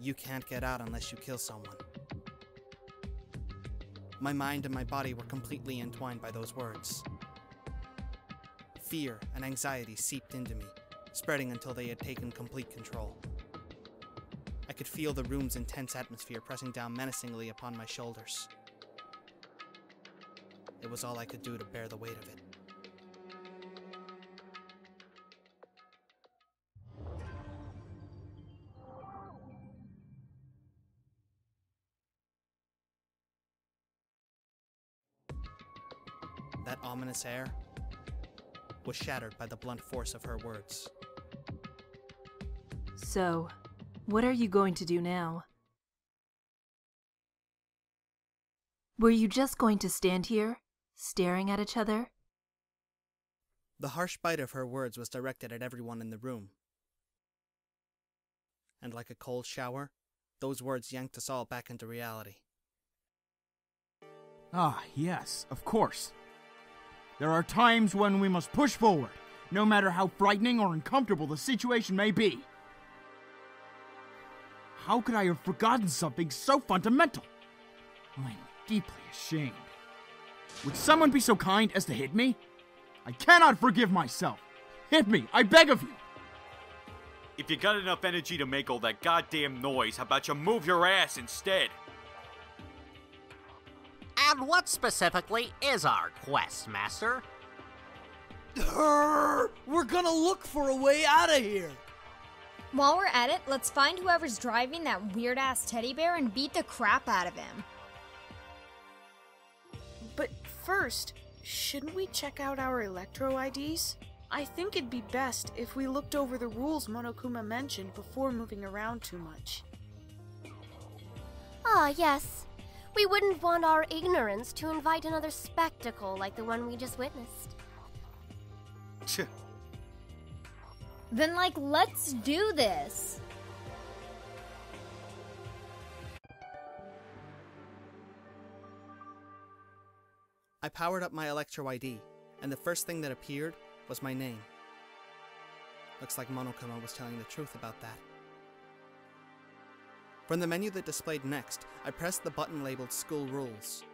You can't get out unless you kill someone. My mind and my body were completely entwined by those words. Fear and anxiety seeped into me, spreading until they had taken complete control. I could feel the room's intense atmosphere pressing down menacingly upon my shoulders. It was all I could do to bear the weight of it. That ominous air was shattered by the blunt force of her words. So, what are you going to do now? Were you just going to stand here, staring at each other? The harsh bite of her words was directed at everyone in the room. And like a cold shower, those words yanked us all back into reality. Ah, yes, of course. There are times when we must push forward, no matter how frightening or uncomfortable the situation may be. How could I have forgotten something so fundamental? I'm deeply ashamed. Would someone be so kind as to hit me? I cannot forgive myself. Hit me, I beg of you. If you got enough energy to make all that goddamn noise, how about you move your ass instead? And what specifically is our quest, Master? We're gonna look for a way out of here. While we're at it, let's find whoever's driving that weird-ass teddy bear and beat the crap out of him. But first, shouldn't we check out our Electro IDs? I think it'd be best if we looked over the rules Monokuma mentioned before moving around too much. Ah, yes. We wouldn't want our ignorance to invite another spectacle like the one we just witnessed. Then, let's do this. I powered up my Electro ID, and the first thing that appeared was my name. Looks like Monokuma was telling the truth about that. From the menu that displayed next, I pressed the button labeled School Rules.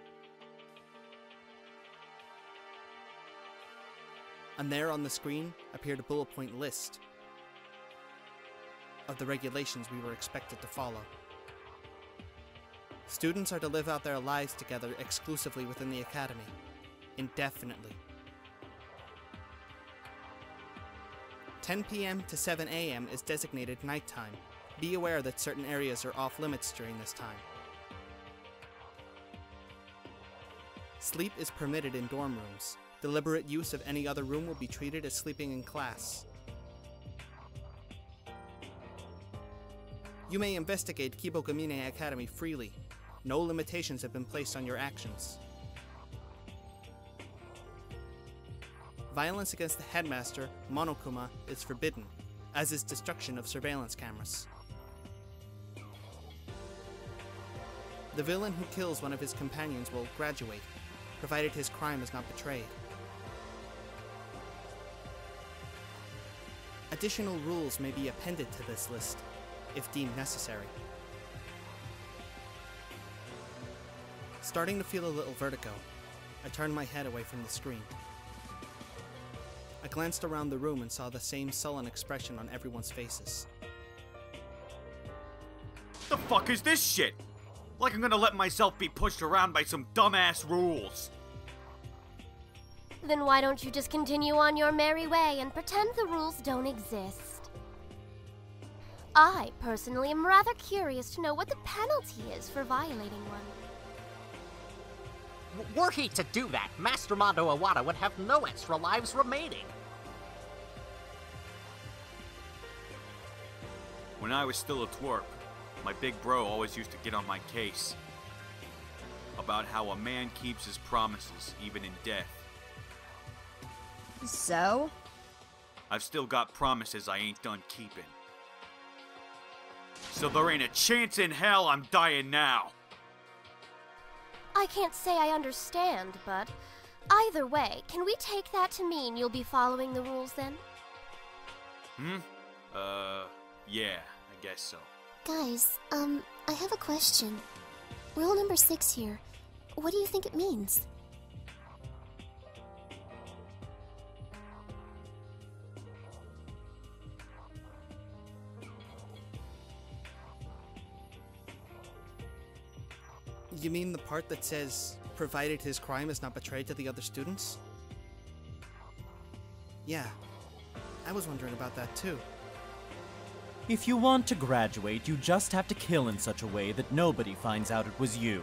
And there on the screen appeared a bullet point list of the regulations we were expected to follow. Students are to live out their lives together exclusively within the academy, indefinitely. 10 p.m. to 7 a.m. is designated nighttime. Be aware that certain areas are off limits during this time. Sleep is permitted in dorm rooms. Deliberate use of any other room will be treated as sleeping in class. You may investigate Kibokamine Academy freely. No limitations have been placed on your actions. Violence against the headmaster, Monokuma, is forbidden, as is destruction of surveillance cameras. The villain who kills one of his companions will graduate, provided his crime is not betrayed. Additional rules may be appended to this list, if deemed necessary. Starting to feel a little vertigo, I turned my head away from the screen. I glanced around the room and saw the same sullen expression on everyone's faces. The fuck is this shit? Like I'm gonna let myself be pushed around by some dumbass rules. Then why don't you just continue on your merry way and pretend the rules don't exist? I, personally, am rather curious to know what the penalty is for violating one. Were he to do that, Master Mondo Iwata would have no extra lives remaining. When I was still a twerp, my big bro always used to get on my case about how a man keeps his promises even in death. So? I've still got promises I ain't done keeping. So there ain't a chance in hell I'm dying now. I can't say I understand, but either way, can we take that to mean you'll be following the rules then? Yeah, I guess so. Guys, I have a question. Rule number 6 here. What do you think it means? You mean the part that says, provided his crime is not betrayed to the other students? Yeah, I was wondering about that too. If you want to graduate, you just have to kill in such a way that nobody finds out it was you.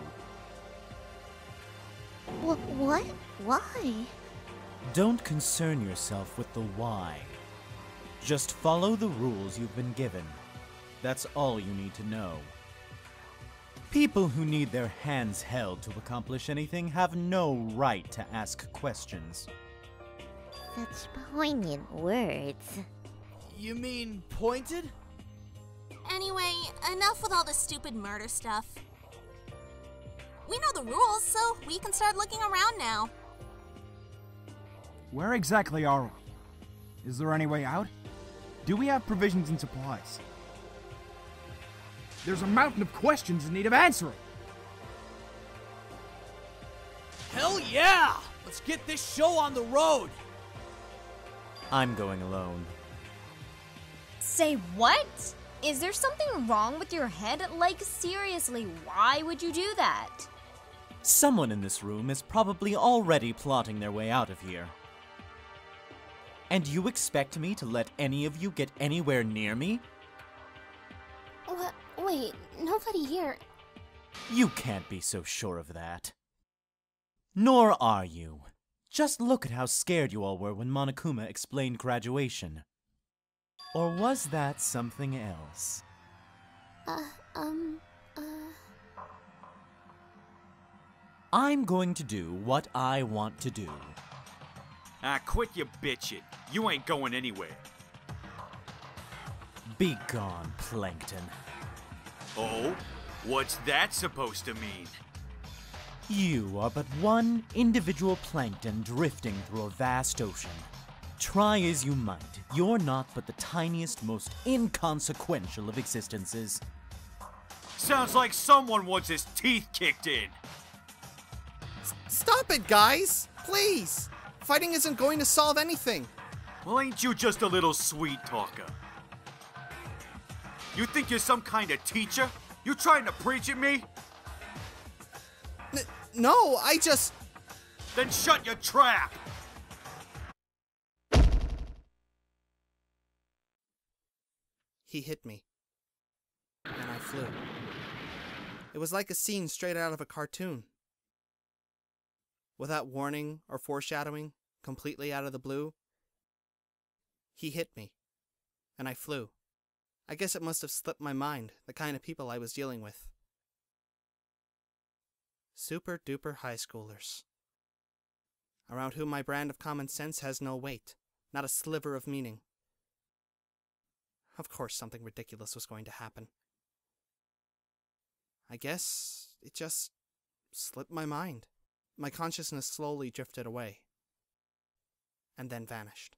What? Why? Don't concern yourself with the why. Just follow the rules you've been given. That's all you need to know. People who need their hands held to accomplish anything have no right to ask questions. Such poignant words. You mean pointed? Anyway, enough with all this stupid murder stuff. We know the rules, so we can start looking around now. Where exactly are we? Is there any way out? Do we have provisions and supplies? There's a mountain of questions in need of answering. Hell yeah! Let's get this show on the road! I'm going alone. Say what? Is there something wrong with your head? Like, seriously, why would you do that? Someone in this room is probably already plotting their way out of here. And you expect me to let any of you get anywhere near me? What? Wait, nobody here. You can't be so sure of that. Nor are you. Just look at how scared you all were when Monokuma explained graduation. Or was that something else? I'm going to do what I want to do. Ah, quit your bitching. You ain't going anywhere. Be gone, Plankton. Oh? What's that supposed to mean? You are but one individual plankton drifting through a vast ocean. Try as you might, you're not but the tiniest, most inconsequential of existences. Sounds like someone wants his teeth kicked in. Stop it, guys! Please! Fighting isn't going to solve anything. Well, ain't you just a little sweet talker? You think you're some kind of teacher? You trying to preach at me? No, I just... Then shut your trap! He hit me. And I flew. It was like a scene straight out of a cartoon. Without warning or foreshadowing, completely out of the blue, he hit me. And I flew. I guess it must have slipped my mind, the kind of people I was dealing with. Super duper high schoolers, around whom my brand of common sense has no weight, not a sliver of meaning. Of course something ridiculous was going to happen. I guess it just slipped my mind. My consciousness slowly drifted away, and then vanished.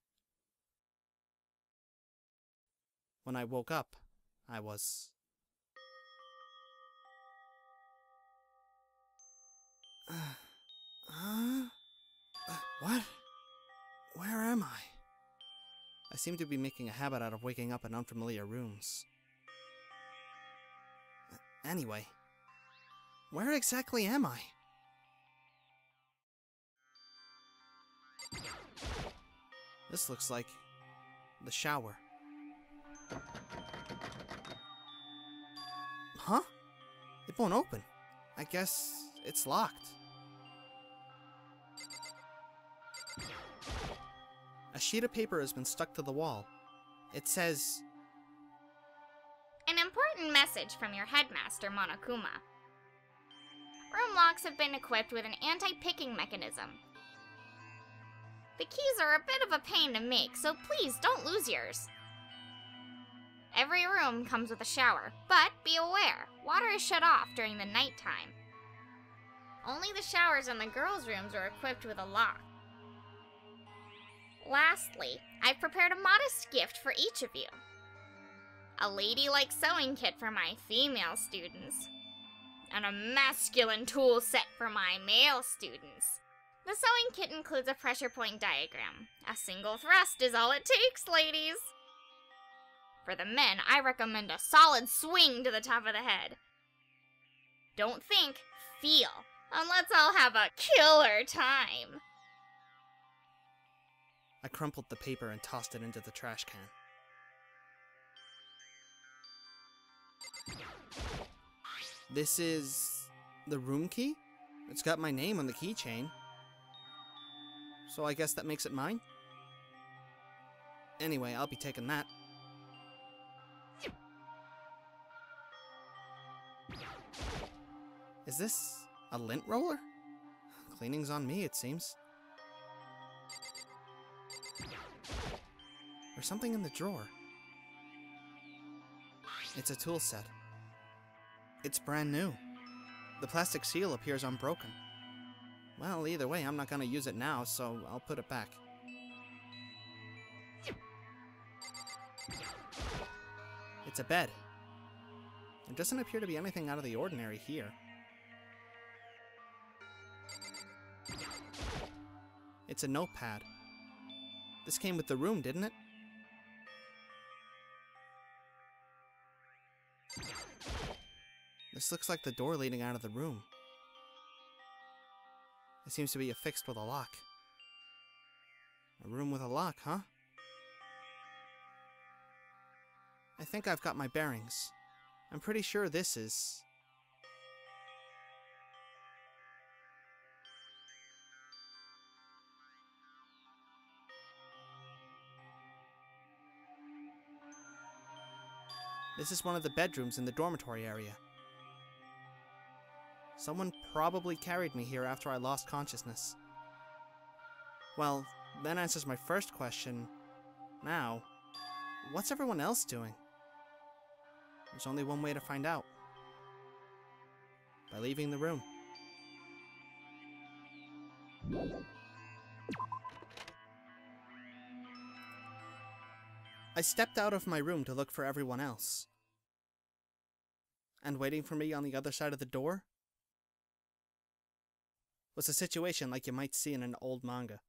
When I woke up, I was... What? Where am I? I seem to be making a habit out of waking up in unfamiliar rooms. Anyway, where exactly am I? This looks like the shower. Huh? It won't open. I guess it's locked. A sheet of paper has been stuck to the wall. It says, "An important message from your headmaster, Monokuma. Room locks have been equipped with an anti-picking mechanism. The keys are a bit of a pain to make, so please don't lose yours. Every room comes with a shower, but be aware, water is shut off during the nighttime. Only the showers in the girls' rooms are equipped with a lock. Lastly, I've prepared a modest gift for each of you. a ladylike sewing kit for my female students, and a masculine tool set for my male students. The sewing kit includes a pressure point diagram. A single thrust is all it takes, ladies. For the men, I recommend a solid swing to the top of the head. Don't think, feel, and let's all have a killer time. I crumpled the paper and tossed it into the trash can. This is the room key? It's got my name on the keychain. So I guess that makes it mine? Anyway, I'll be taking that. Is this a lint roller? Cleaning's on me, it seems. There's something in the drawer. It's a tool set. It's brand new. The plastic seal appears unbroken. Well, either way, I'm not gonna use it now, so I'll put it back. It's a bed. There doesn't appear to be anything out of the ordinary here. It's a notepad. This came with the room, didn't it? This looks like the door leading out of the room. It seems to be affixed with a lock. A room with a lock, huh? I think I've got my bearings. I'm pretty sure this is... This is one of the bedrooms in the dormitory area. Someone probably carried me here after I lost consciousness. Well, that answers my first question. Now, what's everyone else doing? There's only one way to find out. By leaving the room. I stepped out of my room to look for everyone else. And waiting for me on the other side of the door was a situation like you might see in an old manga.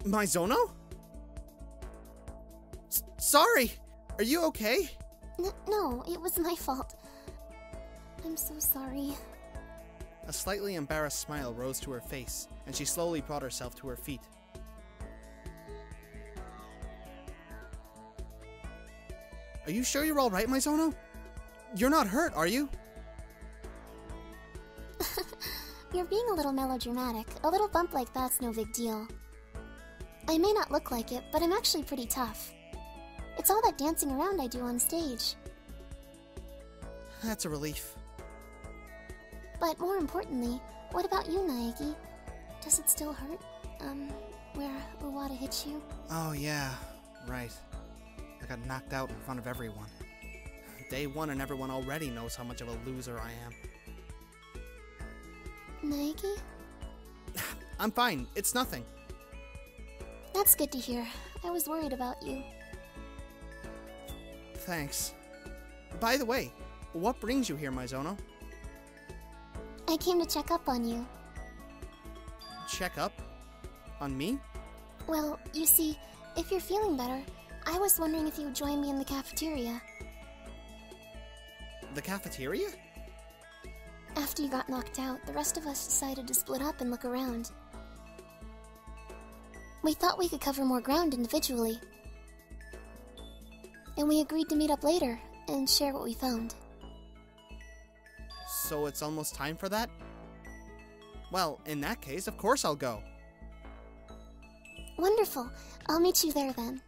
Mizono? Sorry! Are you okay? No, it was my fault. I'm so sorry. A slightly embarrassed smile rose to her face, and she slowly brought herself to her feet. Are you sure you're alright, Mizono? You're not hurt, are you? You're being a little melodramatic. A little bump like that's no big deal. I may not look like it, but I'm actually pretty tough. It's all that dancing around I do on stage. That's a relief. But more importantly, what about you, Naegi? Does it still hurt? Where Uwata hit you? Oh yeah, right. I got knocked out in front of everyone. Day one and everyone already knows how much of a loser I am. Naegi? I'm fine, it's nothing. That's good to hear. I was worried about you. Thanks. By the way, what brings you here, Mizono? I came to check up on you. Check up? On me? Well, you see, if you're feeling better, I was wondering if you would join me in the cafeteria. The cafeteria? After you got knocked out, the rest of us decided to split up and look around. We thought we could cover more ground individually. And we agreed to meet up later and share what we found. So it's almost time for that? Well, in that case, of course I'll go. Wonderful. I'll meet you there then.